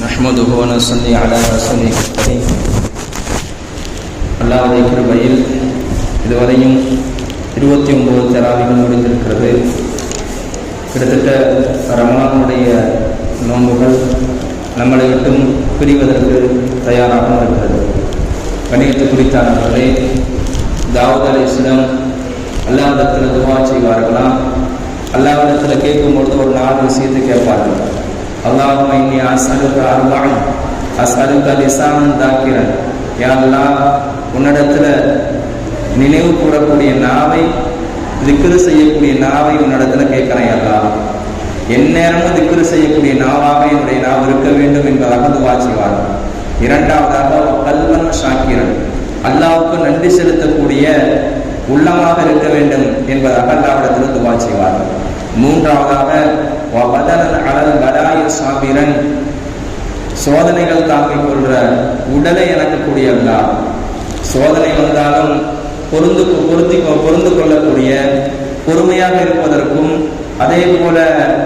நஹ்மதுஹு வ நஸல்லி அலா ரசூலில் கரீம். அல்லாஹ்வுடைய கிருபையில் இதுவரையும் 29 தராவிகள் முடிந்திருக்கிறது. கிட்டத்தட்ட ரமலானுடைய நோன்புகள் நம்மளை விட்டும் பிரிவதற்கு தயாராக இருக்கிறது. கணியத்து குறித்தானவர்களே, தாவூத் அலைஹிஸ்ஸலாம் அல்லாஹ்விடத்தில் துவா செய்வார்களாம். அல்லாஹ்விடத்தில் கேட்கும்பொழுது ஒரு 4 விஷயத்தை கேட்பார்கள். அல்லாஹும்ம இன்னி அஸ்அலுக அர்பஅன், அஸ்அலுக லிசானன் தாக்கிரன். யா அல்லாஹ், உன்னிடத்தில் நினைவு கூறக்கூடிய நாவை, திக்ரு செய்யக்கூடிய நாவை உன்னிடத்தில் கேட்கிறேன். அல்லாஹ், எந்நேரமும் திக்ரு செய்யக்கூடிய நாவாக என்னுடைய நாவ் இருக்க வேண்டும் என்பதாக துவா செய்வார்கள். இரண்டாவதாக கல்வன் ஷாக்கிரன், அல்லாஹ்வுக்கு நன்றி செலுத்தக்கூடிய உள்ளமாக இருக்க வேண்டும் என்பதாக அல்லாஹ்விடத்தில் துவா செய்வார்கள். மூன்றாவதாக சாபிரன், சோதனைகள் தாங்கிக் கொள்ற உடலை எனக்கு கூடிய அல்லாஹ், சோதனை வந்தாலும் பொருந்து கொள்ளக்கூடிய பொறுமையாக இருப்பதற்கும் அதே போல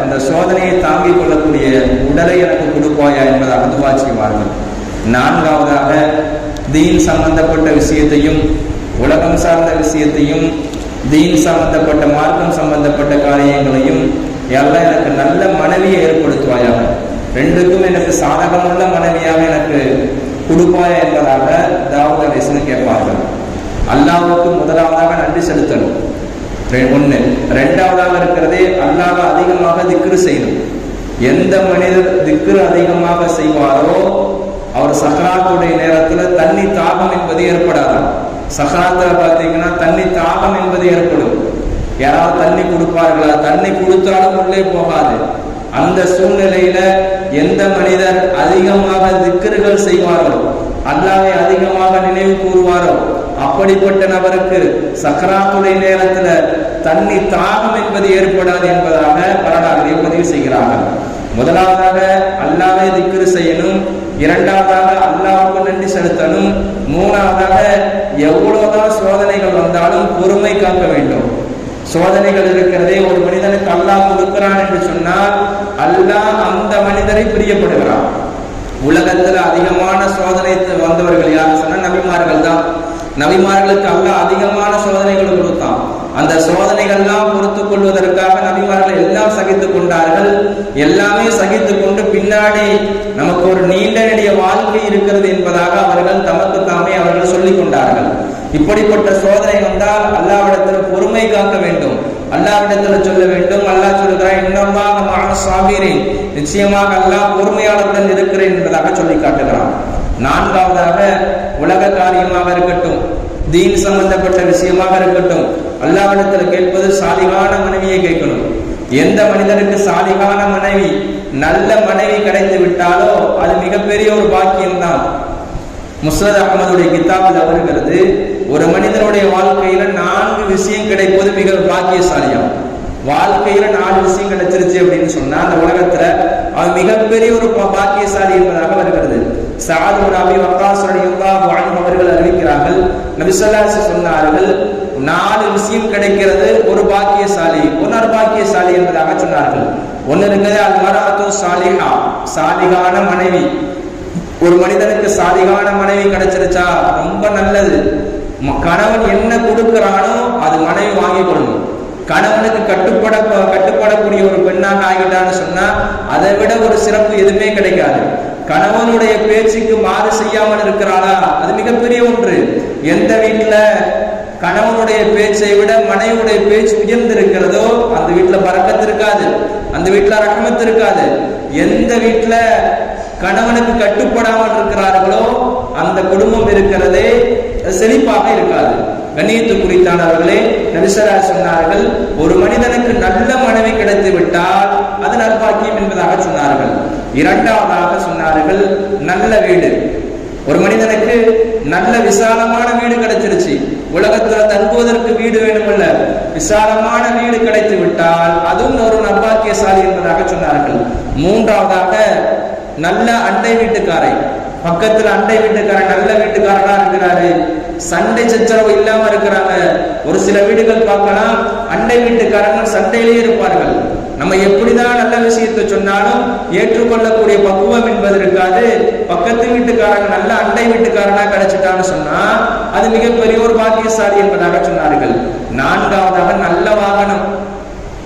அந்த சோதனையை தாங்கிக் கொள்ளக்கூடிய உடலை எனக்கு கொடுப்பாயா என்பதாக துவா செய்வார்கள். நான்காவதாக தீன் சம்பந்தப்பட்ட விஷயத்தையும் உலகம் சார்ந்த விஷயத்தையும் தீன் சம்பந்தப்பட்ட மார்க்கம் சம்பந்தப்பட்ட காரியங்களையும் எல்லாம் எனக்கு நல்ல மனைவியை ஏற்படுத்துவாயாக, ரெண்டுக்கும் எனக்கு சாதகமுள்ள மனைவியாக எனக்கு கொடுப்பாயா என்பதாக தாவூத் அலைஹிஸ்ஸலாம் கேட்பார்கள். அல்லாஹ்வுக்கு முதலாவதாக நன்றி செலுத்தணும், ஒன்று. ரெண்டாவதாக இருக்கிறதே அல்லாஹ்வை அதிகமாக திக்ரு செய்யணும். எந்த மனிதர் திக்ரு அதிகமாக செய்வாரோ அவர் சக்ராத்துடைய நேரத்தில் தண்ணி தாகம் என்பது ஏற்படாது. சக்ராத்தில் பார்த்தீங்கன்னா தண்ணி தாகம் என்பது ஏற்படும். யாராவது தண்ணி கொடுப்பார்களா? தண்ணி கொடுத்தாலும் உள்ளே போகாது. அந்த சூழ்நிலையில எந்த மனிதர் அதிகமாக திக்ருகள் செய்வாரோ, அல்லாஹ்வை அதிகமாக நினைவு கூறுவாரோ, அப்படிப்பட்ட நபருக்கு சக்ராத்துடைய நேரத்துல தண்ணி தாகம் என்பது ஏற்படாது என்பதாக வரலாறுகளை பதிவு செய்கிறார்கள். முதலாவதாக அல்லாஹ்வை திக்ரு செய்யணும், இரண்டாவதாக அல்லாஹ்வுக்கு நன்றி செலுத்தணும், மூணாவதாக எவ்வளவுதான் சோதனைகள் வந்தாலும் பொறுமை காக்க வேண்டும். சோதனைகள் இருக்கிறதே, ஒரு மனிதனுக்கு அல்லாஹ் கொடுக்கிறான் என்று சொன்னால் அல்லாஹ் அந்த மனிதரை பிரியப்படுகிறான். உலகத்துல அதிகமான சோதனை வந்தவர்கள் யார் சொன்னா நபிமார்கள் தான். நபிமார்களுக்கு அல்லாஹ் அதிகமான சோதனைகள் கொடுத்தான். அந்த சோதனைகள்லாம் பொறுத்துக் கொள்வதற்காக நபிமார்கள் எல்லாம் சகித்துக் கொண்டார்கள். எல்லாமே சகித்துக் கொண்டு பின்னாடி நமக்கு ஒரு நீண்ட நெடிய வாழ்க்கை இருக்கிறது என்பதாக அவர்கள் தமக்கு தாமே அவர்கள் சொல்லிக் கொண்டார்கள். இப்படிப்பட்ட சோதனை வந்தால் அல்லாஹ்விடத்தில் பொறுமை காக்க வேண்டும், அல்லாஹ்விடத்தில் சொல்ல வேண்டும். அல்லாஹ் சொல்லுகிறான், இன்னல்லாஹ மஅஸ் ஸாபிரீன், நிச்சயமாக அல்லாஹ் பொறுமையாளர்கள் இருக்கிறேன் என்பதாக சொல்லி காட்டுகிறான். நான்காவதாக உலக காரியமாக இருக்கட்டும், தீன் சம்பந்தப்பட்ட விஷயமாக இருக்கட்டும், அல்லாஹ்விடத்தில் கேட்பது சாலிகான மனைவியை கேட்கணும். எந்த மனிதனுக்கு சாலிகான மனைவி, நல்ல மனைவி கிடைத்து விட்டாலோ அது மிகப்பெரிய ஒரு பாக்கியம்தான். முஸ்னத் அஹ்மதுடைய கிதாபில் வருகிறது, ஒரு மனிதனுடைய வாழ்க்கையில 4 விஷயம் கிடைப்பது மிக பாக்கியசாலியம். வாழ்க்கையில 4 விஷயம் கிடைச்சிருச்சு அப்படின்னு சொன்னா அந்த உலகத்துல அவன் மிகப்பெரிய ஒரு பாக்கியசாலி என்பதாக வருகிறது. சஅத் இப்னு அபி வக்காஸ் ரலியல்லாஹு அன்ஹு அவர்கள் அறிவிக்கிறார்கள், நபி ஸல்லல்லாஹு அலைஹி வஸல்லம் சொன்னார்கள், 4 விஷயம் கிடைக்கிறது ஒரு பாக்கியசாலி, ஒரு பாக்கியசாலி என்பதாக சொன்னார்கள். ஒன்னு இருக்குது அல் மரஅத்து சாலிஹா, சாலிகான மனைவி. ஒரு மனிதனுக்கு சாலிகான மனைவி கிடைச்சிருச்சா ரொம்ப நல்லது. கணவன் என்ன கொடுக்கிறானோ அது மனைவி வாங்கி கொள்ளணும். கணவனுக்கு கட்டுப்படக்கூடிய ஒரு பெண்ணாக ஆகிட்டான்னு சொன்னா அதை விட ஒரு சிறப்பு எதுவுமே கிடைக்காது. கணவனுடைய பேச்சுக்கு மாறு செய்யாமல் இருக்கிறாளா அது மிகப்பெரிய ஒன்று. எந்த வீட்டுல கணவனுடைய பேச்சை விட மனைவியுடைய பேச்சு உயர்ந்து இருக்கிறதோ அந்த வீட்டுல பரக்கத்து இருக்காது, அந்த வீட்டுல ரஹ்மத் இருக்காது. எந்த வீட்டுல கணவனுக்கு கட்டுப்படாமல் இருக்கிறார்களோ அந்த குடும்பம் இருக்கிறதே செழிப்பாக இருக்காது. கண்ணியத்து குறித்தானவர்களே, நபி ஸல்லல்லாஹு அலைஹி சொன்னார்கள், ஒரு மனிதனுக்கு நல்ல மனைவி கிடைத்து விட்டால் அது நற்பாக்கியம் என்பதாக சொன்னார்கள். இரண்டாவதாக சொன்னார்கள் நல்ல வீடு. ஒரு மனிதனுக்கு நல்ல விசாலமான வீடு கிடைச்சிருச்சு, உலகத்துல தங்குவதற்கு வீடு வேணுமல்ல, விசாலமான வீடு கிடைத்து விட்டால் அதுவும் ஒரு நற்பாக்கியசாலி என்பதாக சொன்னார்கள். மூன்றாவதாக நல்ல அண்டை வீட்டுக்காரை, பக்கத்துல அண்டை வீட்டுக்காரன் நல்ல வீட்டுக்காரனா இருக்கிறாரு, சண்டை சச்சரவு இல்லாம இருக்கிறாங்க. ஒரு சில வீடுகள் பார்க்கலாம், அண்டை வீட்டுக்காரங்க சண்டையிலேயே இருப்பார்கள். நம்ம எப்படிதான் நல்ல விஷயத்தை சொன்னாலும் ஏற்றுக்கொள்ளக்கூடிய பக்குவம் என்பது இருக்காது. பக்கத்து வீட்டுக்காரங்க நல்ல அண்டை வீட்டுக்காரனா கிடைச்சிட்டான்னு சொன்னா அது மிகப்பெரிய ஒரு பாக்கியசாலி என்பதாக சொன்னார்கள். நான்காவதாக நல்ல வாகனம்,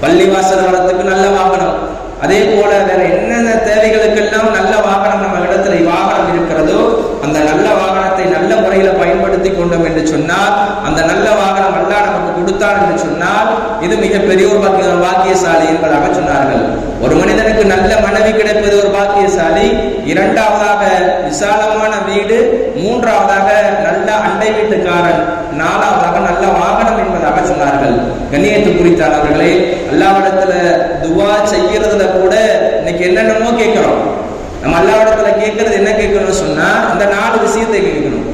பள்ளிவாசல் வரத்துக்கு நல்ல வாகனம். அதே போல வேற என்னென்ன தேவைகளுக்கெல்லாம் நல்ல வாகனம் நம்ம இடத்துல வாகனம் இருக்கிறதோ அந்த நல்ல வாகனத்தை நல்ல முறையில பயன்படுத்தி கொண்டோம் என்று சொன்னால், அந்த நல்ல வாகனம் அல்லாஹ் நமக்கு கொடுத்தார் என்று சொன்னால் இது மிகப்பெரிய ஒரு பாக்கியசாலி என்பதாக சொன்னார்கள். ஒரு மனிதனுக்கு நல்ல மனைவி கிடைப்பது ஒரு பாக்கியசாலி, இரண்டாவதாக விசாலமான வீடு, மூன்றாவதாக நல்ல அண்டை வீட்டுக்காரன், நாலாவதாக நல்ல வாகனம் என்பதாக சொன்னார்கள். கண்ணியத்து குறித்தாளர்களே, அல்லாஹ்விடத்துல துவா செய்யறதுல கூட இன்னைக்கு என்னென்னமோ கேட்கிறோம். நம்ம அல்லாஹ்விடத்துல கேட்கறது என்ன கேட்கணும்னு சொன்னா இந்த 4 விஷயத்தை கேட்கணும்.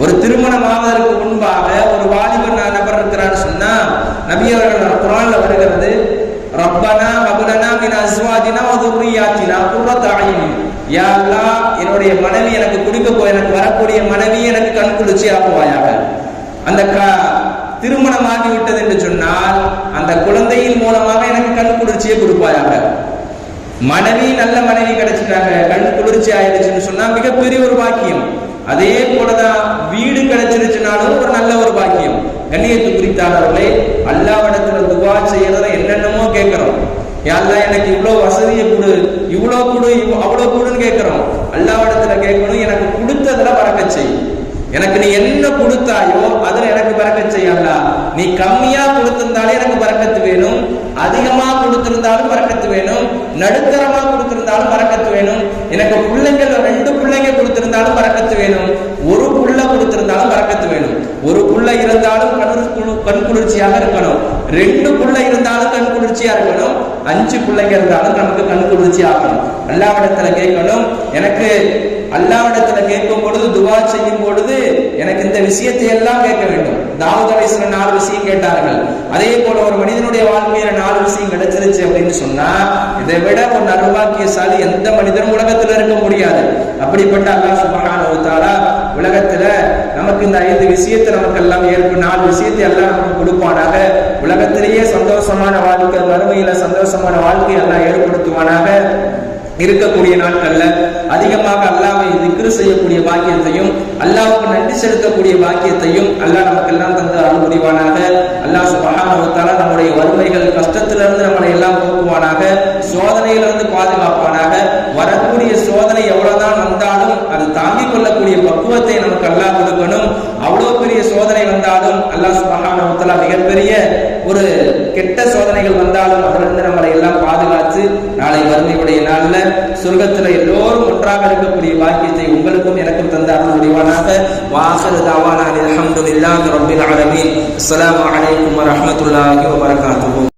ஒரு திருமணம் ஆவதற்கு முன்பாக ஒரு வாலிபன் நபர் இருக்கிறான்னு சொன்னா நபி அவர்கள் குர்ஆன்ல வருகிறது, ரப்பனா வபலனா மின் அஸ்வாஜினா வ துர்ரியாத்தினா குர்ரத அய்யுன். யா அல்லாஹ், என்னுடைய மனைவி எனக்கு வரக்கூடிய மனைவி எனக்கு கண்குளிர்ச்சி ஆக்குவாயாக. அந்த திருமணமாகி விட்டது என்று சொன்னால் அந்த குழந்தையின் மூலமாக எனக்கு கண் குளிர்ச்சியை கொடுப்பாயாக. மனைவி நல்ல மனைவி கிடைச்சிட்டாங்க, கண் குளிர்ச்சி ஆயிடுச்சுன்னு சொன்னா மிகப்பெரிய ஒரு பாக்கியம். அதே போலதான் வீடு கிடைச்சிருச்சுனாலும் ஒரு நல்ல ஒரு பாக்கியம். கண்ணியத்து குறித்தாளர்களே, அல்லாஹ்விடத்துல துவா செய்யறத என்னென்னமோ கேட்கிறோம். யாரெல்லாம் எனக்கு இவ்வளவு வசதியை கொடு, இவ்வளவு கொடு, அவ்வளவு கொடுன்னு கேட்கிறோம். அல்லாஹ்விடத்துல கேட்கணும், எனக்கு கொடுத்ததுல பறக்கச் செய். எனக்கு நீ என்ன கொடுத்தாயோ அதுல எனக்கு பரக்கத் செய் அல்லாஹ். நீ கம்மியா கொடுத்திருந்தாலே எனக்கு பரக்கத்து வேணும், அதிகமா கொடுத்திருந்தாலும் பரக்கத்து வேணும், நடுத்தரமா கொடுத்திருந்தாலும் பரக்கத்து வேணும். எனக்கு பிள்ளைங்கள் 2 பிள்ளைங்க கொடுத்திருந்தாலும் பரக்கத்து வேணும், ஒரு புள்ள கொடுத்திருந்தாலும் பரக்கத்து வேணும். ஒரு புள்ள இருந்தாலும் கண் குளிர்ச்சியாக இருக்கணும், 2 புள்ள இருந்தாலும் கண் குளிர்ச்சியா இருக்கணும், 5 பிள்ளைங்க இருந்தாலும் நமக்கு கண் குளிர்ச்சி ஆகணும். அல்லாஹ்விடத்துல கேட்கணும். எனக்கு அல்லாஹ்விடத்துல கேட்கும் பொழுது, துவா செய்யும் பொழுது எனக்கு இந்த விஷயத்தை எல்லாம் கேட்க வேண்டும். தாவூத் அலைஹிஸ்ஸலாம் 4 விஷயம் கேட்டார்கள். அதே போல ஒரு மனிதனுடைய வாழ்க்கையில 4 விஷயம் கிடைச்சிருச்சு அப்படின்னு சொன்னா இதை விட ஒரு நர்வாக்கியசாலி எந்த மனிதனும் உலகத்துல இருக்க முடியாது. அப்படிப்பட்ட அல்லாஹ் சுப்ஹானஹு வ தஆலா உலகத்துல நமக்கு இந்த 5 விஷயத்தை நமக்கு எல்லாம் 4 விஷயத்தை எல்லாம் நமக்கு கொடுப்பானாக. உலகத்திலேயே சந்தோஷமான வாழ்க்கை, மறுமையில சந்தோஷமான வாழ்க்கையை எல்லாம் ஏற்படுத்துவானாக. இருக்கக்கூடிய நாட்கள்ல அதிகமாக அல்லாஹ்வை திக்ர் செய்யக்கூடிய பாக்கியத்தையும் அல்லாஹ்வுக்கு நன்றி செலுத்தக்கூடிய பாக்கியத்தையும் அல்லாஹ் நமக்கெல்லாம் தந்து அருள் புரிவானாக. அல்லாஹ் சுப்ஹானஹு வ தஆலா நம்முடைய வறுமைகள் கஷ்டத்திலிருந்து நம்மளை எல்லாம் போக்குவானாக, சோதனையிலிருந்து பாதுகாப்பானாக. வரக்கூடிய சோதனை எவ்வளவுதான் வந்தாலும் அது தாங்கிக் கொள்ளக்கூடிய பக்குவத்தை நமக்கு அல்லாஹ் கொடுக்கணும். அவ்வளவு பெரிய சோதனை வந்தாலும் அல்லாஹ் சுப்ஹானஹு வ தஆலா மிகப்பெரிய ஒரு கெட்ட சோதனைகள் வந்தாலும் அதிலிருந்து நம்மளை எல்லாம் பாதுகாத்து நாளை வறுமையுடைய நாள்ல சொர்க்கத்தில் எல்லோரும் ஒன்றாக இருக்கக்கூடிய பாக்கியத்தை உங்களுக்கும் எனக்கும் தந்த அருள் புரிவானாக. வாஹிரு தஅவானா அல்ஹம்துலில்லாஹி ரப்பில் ஆலமீன். அஸ்ஸலாமு அலைக்கும் வ ரஹ்மத்துல்லாஹி வ பரகாத்துஹு.